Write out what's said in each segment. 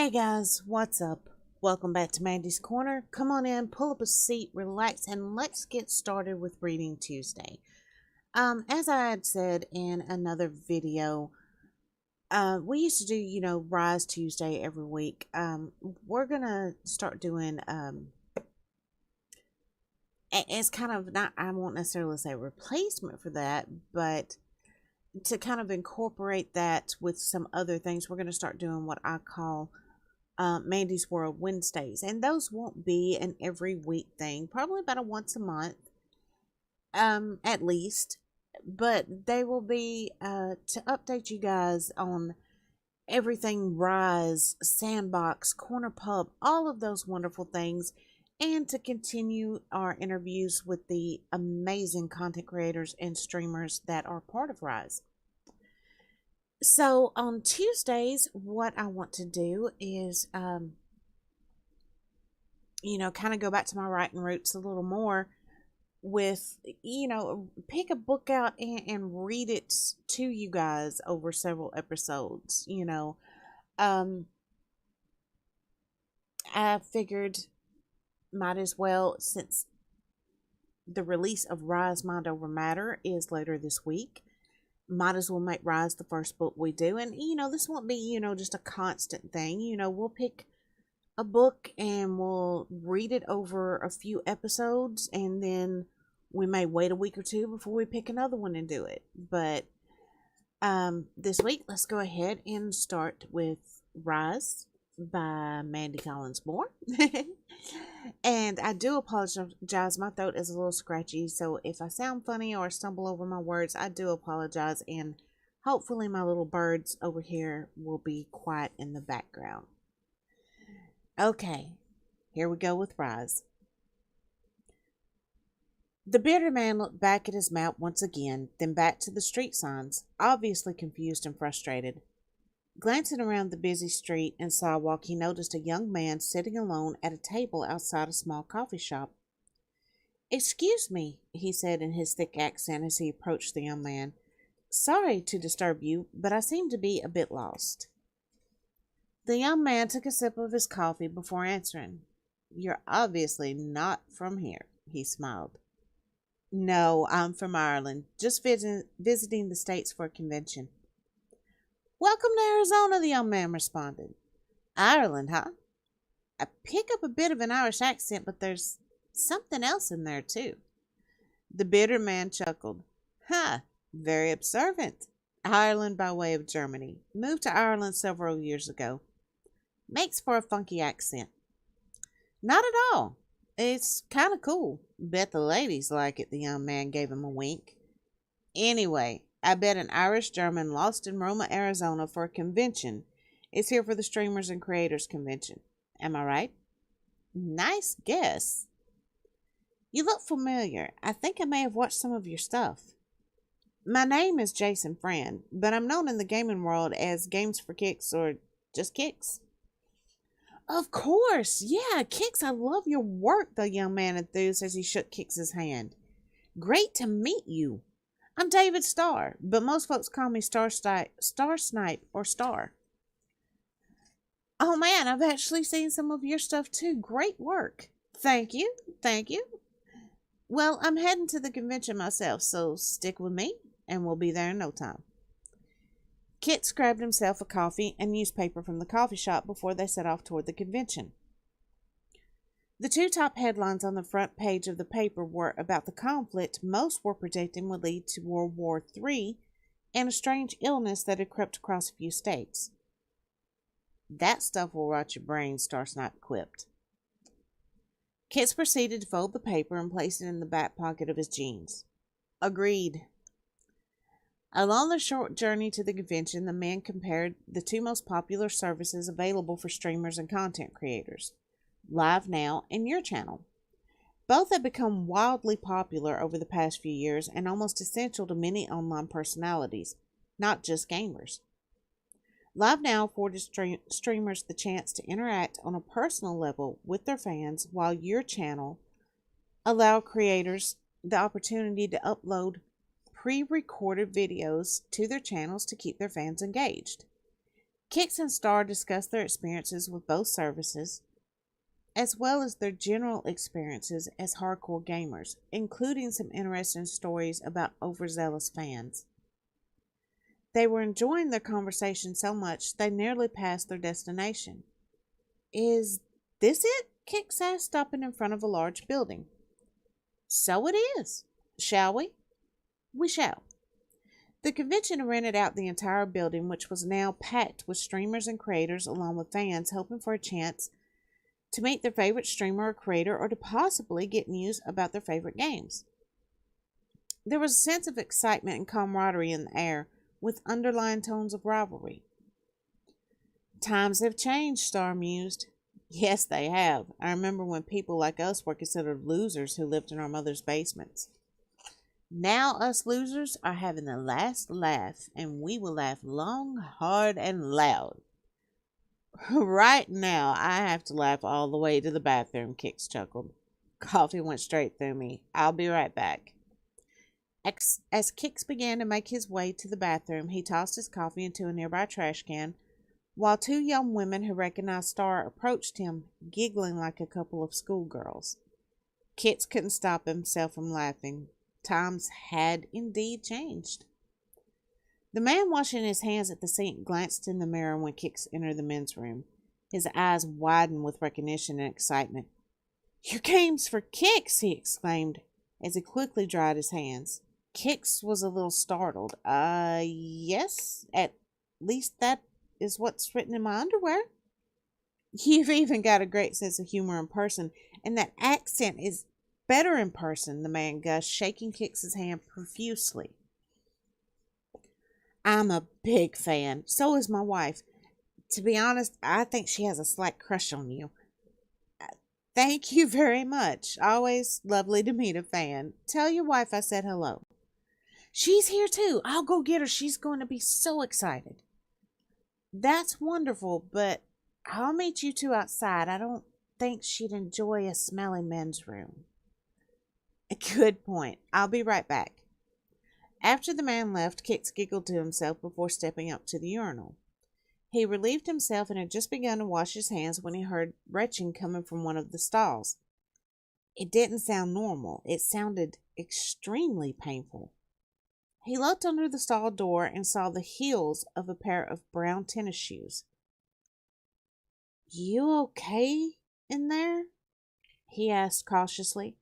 Hey guys, what's up? Welcome back to Mandy's Corner. Come on in, pull up a seat, relax, and let's get started with Reading Tuesday. As I had said in another video, we used to do, Rise Tuesday every week. We're gonna start doing, it's kind of not, I won't necessarily say replacement for that, but to kind of incorporate that with some other things, we're gonna start doing what I call Mandy's World Wednesdays, and those won't be an every week thing, probably about a once a month, at least. But they will be to update you guys on everything Rise, Sandbox, Corner Pub, all of those wonderful things, and to continue our interviews with the amazing content creators and streamers that are part of Rise. So on Tuesdays, what I want to do is, kind of go back to my writing roots a little more with, pick a book out and read it to you guys over several episodes. I figured might as well, since the release of Rise Mind Over Matter is later this week, might as well make Rise the first book we do. And, this won't be, just a constant thing. We'll pick a book and we'll read it over a few episodes, and then we may wait a week or two before we pick another one and do it. But this week, let's go ahead and start with Rise by Mandy Collins Moore. And I do apologize, my throat is a little scratchy, so if I sound funny or stumble over my words, I do apologize, and hopefully my little birds over here will be quiet in the background. Okay, here we go with Rise. The bearded man looked back at his map once again, then back to the street signs, obviously confused and frustrated. Glancing around the busy street and sidewalk, he noticed a young man sitting alone at a table outside a small coffee shop. "Excuse me," he said in his thick accent as he approached the young man. "Sorry to disturb you, but I seem to be a bit lost." The young man took a sip of his coffee before answering. "You're obviously not from here," he smiled. "No, I'm from Ireland, just visiting the States for a convention." "Welcome to Arizona," the young man responded. "Ireland, huh? I pick up a bit of an Irish accent, but there's something else in there, too." The bitter man chuckled. Very observant. Ireland by way of Germany. Moved to Ireland several years ago. Makes for a funky accent." "Not at all. It's kind of cool. Bet the ladies like it," the young man gave him a wink. "Anyway, I bet an Irish German lost in Roma, Arizona for a convention is here for the Streamers and Creators Convention. Am I right?" "Nice guess." "You look familiar. I think I may have watched some of your stuff." "My name is Jason Friend, but I'm known in the gaming world as Games for Kicks or just Kicks." "Of course. Yeah, Kicks, I love your work," the young man enthused as he shook Kicks' hand. "Great to meet you. I'm David Starr, but most folks call me Star Snipe, or Star." "Oh man, I've actually seen some of your stuff too. Great work." Thank you. "Well, I'm heading to the convention myself, so stick with me, and we'll be there in no time." Kit grabbed himself a coffee and newspaper from the coffee shop before they set off toward the convention. The two top headlines on the front page of the paper were about the conflict most were predicting would lead to World War III and a strange illness that had crept across a few states. "That stuff will rot your brain," Starsnipe quipped. Kit proceeded to fold the paper and place it in the back pocket of his jeans. "Agreed." Along the short journey to the convention, the man compared the two most popular services available for streamers and content creators, Live Now and Your Channel. Both have become wildly popular over the past few years and almost essential to many online personalities, not just gamers. Live Now afforded streamers the chance to interact on a personal level with their fans, while Your Channel allowed creators the opportunity to upload pre-recorded videos to their channels to keep their fans engaged. Kix and Star discussed their experiences with both services, as well as their general experiences as hardcore gamers, including some interesting stories about overzealous fans. They were enjoying their conversation so much they nearly passed their destination. Is this it? Kix asked, stopping in front of a large building. So it is. Shall we? We shall. The convention rented out the entire building, which was now packed with streamers and creators, along with fans hoping for a chance to meet their favorite streamer or creator or to possibly get news about their favorite games. There was a sense of excitement and camaraderie in the air, with underlying tones of rivalry. Times have changed, Star mused. Yes, they have. I remember when people like us were considered losers who lived in our mother's basements. Now us losers are having the last laugh, and we will laugh long, hard, and loud. Right now, I have to laugh all the way to the bathroom, Kix chuckled. Coffee went straight through me. I'll be right back. As Kix began to make his way to the bathroom, he tossed his coffee into a nearby trash can, while two young women who recognized Star approached him, giggling like a couple of schoolgirls. Kix couldn't stop himself from laughing. Times had indeed changed. The man washing his hands at the sink glanced in the mirror when Kix entered the men's room. His eyes widened with recognition and excitement. "Your game's for Kix!" he exclaimed, as he quickly dried his hands. Kix was a little startled. Yes, at least that is what's written in my underwear." "You've even got a great sense of humor in person, and that accent is better in person," the man gushed, shaking Kix's hand profusely. "I'm a big fan. So is my wife. To be honest, I think she has a slight crush on you." "Thank you very much. Always lovely to meet a fan. Tell your wife I said hello." "She's here too. I'll go get her. She's going to be so excited." "That's wonderful, but I'll meet you two outside. I don't think she'd enjoy a smelly men's room." "A good point. I'll be right back." After the man left, Kix giggled to himself before stepping up to the urinal. He relieved himself and had just begun to wash his hands when he heard retching coming from one of the stalls. It didn't sound normal. It sounded extremely painful. He looked under the stall door and saw the heels of a pair of brown tennis shoes. "You okay in there?" he asked cautiously.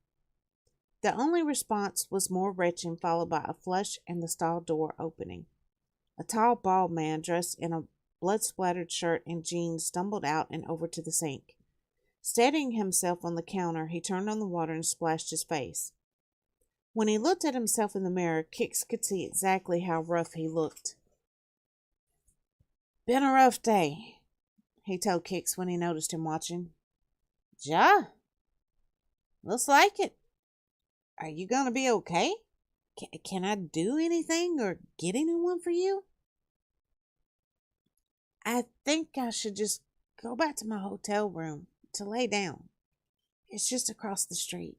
The only response was more retching, followed by a flush and the stall door opening. A tall, bald man dressed in a blood-splattered shirt and jeans stumbled out and over to the sink. Steadying himself on the counter, he turned on the water and splashed his face. When he looked at himself in the mirror, Kix could see exactly how rough he looked. "Been a rough day," he told Kix when he noticed him watching. "Ja, looks like it. Are you going to be okay? Can I do anything or get anyone for you?" "I think I should just go back to my hotel room to lay down. It's just across the street."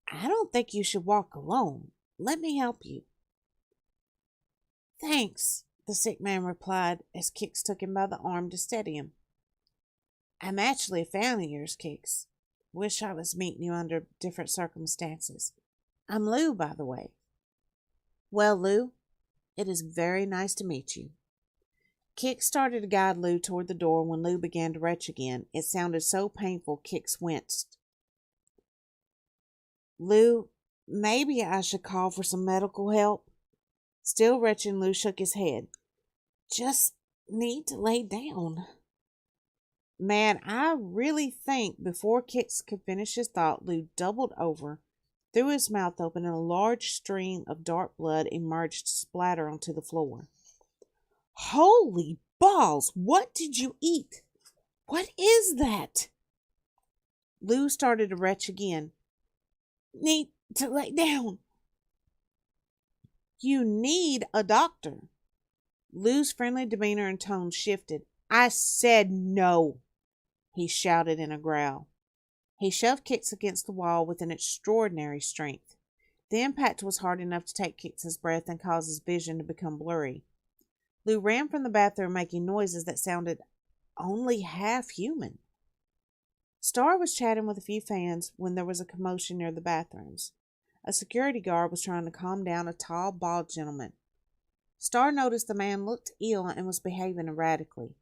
"I don't think you should walk alone. Let me help you." "Thanks," the sick man replied as Kix took him by the arm to steady him. "I'm actually a fan of yours, Kix. Wish I was meeting you under different circumstances. I'm Lou, by the way." "Well, Lou, it is very nice to meet you." Kix started to guide Lou toward the door when Lou began to retch again. It sounded so painful, Kix winced. "Lou, maybe I should call for some medical help." Still retching, Lou shook his head. "Just need to lay down." Man, I really think before Kix could finish his thought, Lou doubled over, threw his mouth open, and a large stream of dark blood emerged to splatter onto the floor. "Holy balls! What did you eat? What is that?" Lou started to retch again. "Need to lay down." "You need a doctor." Lou's friendly demeanor and tone shifted. "I said no," he shouted in a growl. He shoved Kix against the wall with an extraordinary strength. The impact was hard enough to take Kix's breath and cause his vision to become blurry. Lou ran from the bathroom making noises that sounded only half human. Star was chatting with a few fans when there was a commotion near the bathrooms. A security guard was trying to calm down a tall, bald gentleman. Star noticed the man looked ill and was behaving erratically.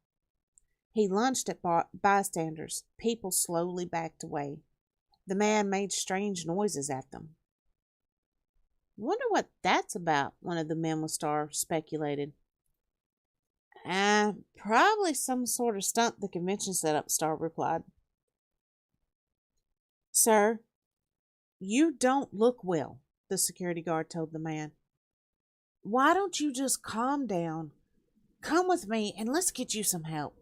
He lunged at bystanders. People slowly backed away. The man made strange noises at them. "Wonder what that's about," one of the men with Star speculated. Probably some sort of stunt the convention set up," Star replied. "Sir, you don't look well," the security guard told the man. "Why don't you just calm down? Come with me and let's get you some help."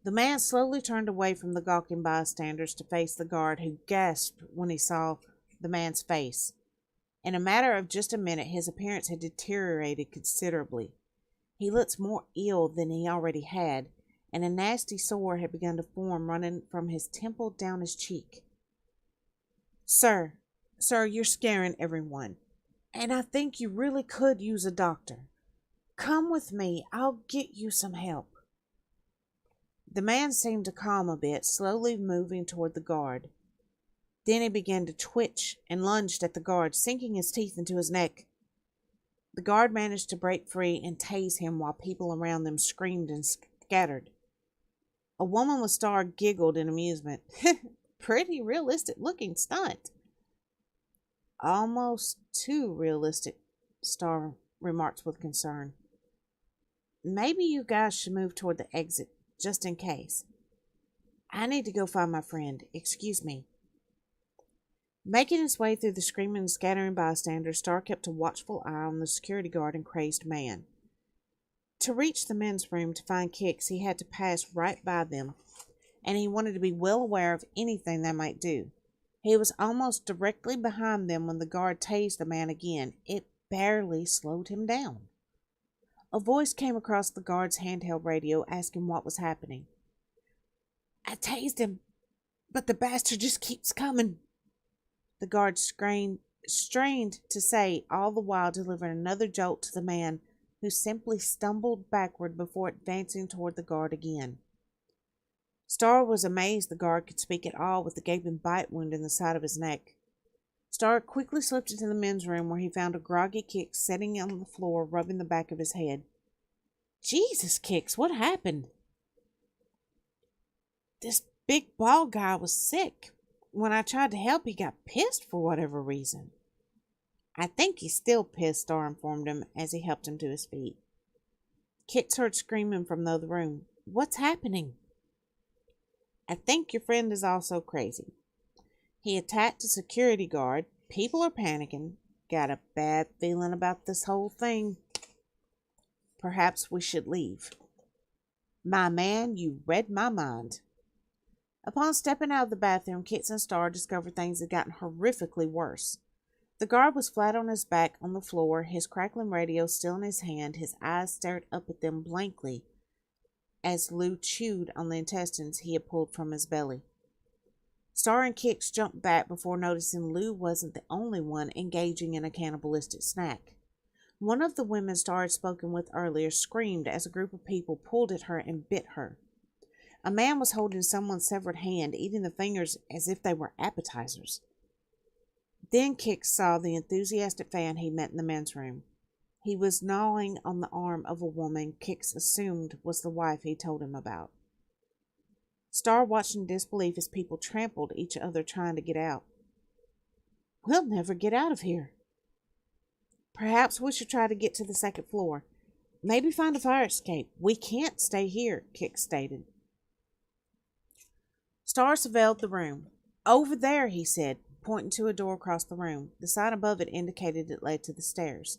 The man slowly turned away from the gawking bystanders to face the guard, who gasped when he saw the man's face. In a matter of just a minute, his appearance had deteriorated considerably. He looked more ill than he already had, and a nasty sore had begun to form running from his temple down his cheek. Sir, you're scaring everyone, and I think you really could use a doctor. Come with me, I'll get you some help." The man seemed to calm a bit, slowly moving toward the guard. Then he began to twitch and lunged at the guard, sinking his teeth into his neck. The guard managed to break free and tase him while people around them screamed and scattered. A woman with Star giggled in amusement. "Pretty realistic looking stunt." "Almost too realistic," Star remarked with concern. "Maybe you guys should move toward the exit, just in case. I need to go find my friend. Excuse me." Making his way through the screaming and scattering bystanders, Star kept a watchful eye on the security guard and crazed man. To reach the men's room to find Kix, he had to pass right by them, and he wanted to be well aware of anything they might do. He was almost directly behind them when the guard tased the man again. It barely slowed him down. A voice came across the guard's handheld radio asking what was happening. "I tased him, but the bastard just keeps coming." The guard strained to say, all the while delivering another jolt to the man, who simply stumbled backward before advancing toward the guard again. Star was amazed the guard could speak at all with the gaping bite wound in the side of his neck. Star quickly slipped into the men's room, where he found a groggy Kix sitting on the floor, rubbing the back of his head. "Jesus, Kix, what happened?" "This big bald guy was sick. When I tried to help, he got pissed for whatever reason." "I think he's still pissed," Star informed him as he helped him to his feet. Kix heard screaming from the other room. "What's happening?" "I think your friend is also crazy. He attacked a security guard. People are panicking. Got a bad feeling about this whole thing. Perhaps we should leave." "My man, you read my mind." Upon stepping out of the bathroom, Kix and Star discovered things had gotten horrifically worse. The guard was flat on his back on the floor, his crackling radio still in his hand. His eyes stared up at them blankly as Lou chewed on the intestines he had pulled from his belly. Star and Kix jumped back before noticing Lou wasn't the only one engaging in a cannibalistic snack. One of the women Star had spoken with earlier screamed as a group of people pulled at her and bit her. A man was holding someone's severed hand, eating the fingers as if they were appetizers. Then Kix saw the enthusiastic fan he met in the men's room. He was gnawing on the arm of a woman Kix assumed was the wife he told him about. Star watched in disbelief as people trampled each other trying to get out. "We'll never get out of here." "Perhaps we should try to get to the second floor. Maybe find a fire escape. We can't stay here," Kix stated. Star surveilled the room. "Over there," he said, pointing to a door across the room. The sign above it indicated it led to the stairs.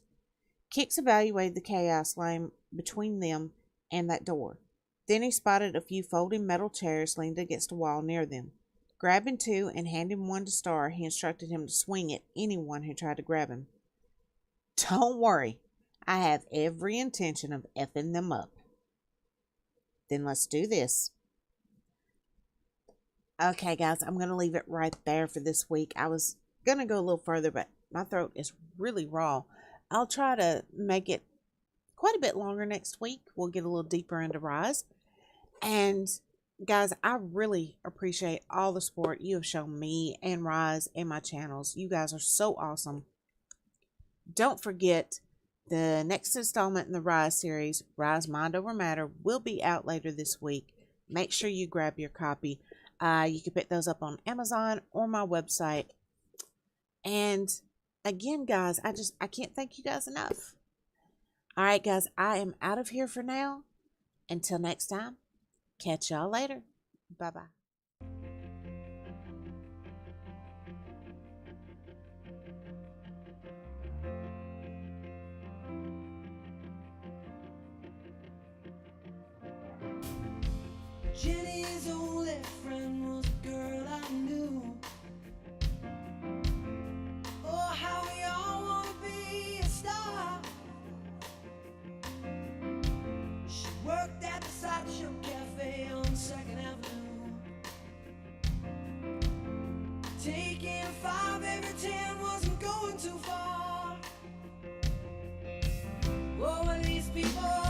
Kix evaluated the chaos lying between them and that door. Then he spotted a few folding metal chairs leaned against a wall near them. Grabbing two and handing one to Star, he instructed him to swing at anyone who tried to grab him. "Don't worry. I have every intention of effing them up." "Then let's do this." Okay, guys, I'm going to leave it right there for this week. I was going to go a little further, but my throat is really raw. I'll try to make it quite a bit longer next week. We'll get a little deeper into Rise. And guys, I really appreciate all the support you have shown me and Rise and my channels. You guys are so awesome. Don't forget, the next installment in the Rise series, Rise Mind Over Matter, will be out later this week. Make sure you grab your copy. You can pick those up on Amazon or my website. And again, guys, I can't thank you guys enough. All right, guys, I am out of here for now. Until next time, catch y'all later. Bye-bye. Jenny's only friend was a girl I knew. Oh, how we all want to be a star. She worked at the Sideshow Cafe on 2nd Avenue. Taking 5 every 10 wasn't going too far. Oh, well, these people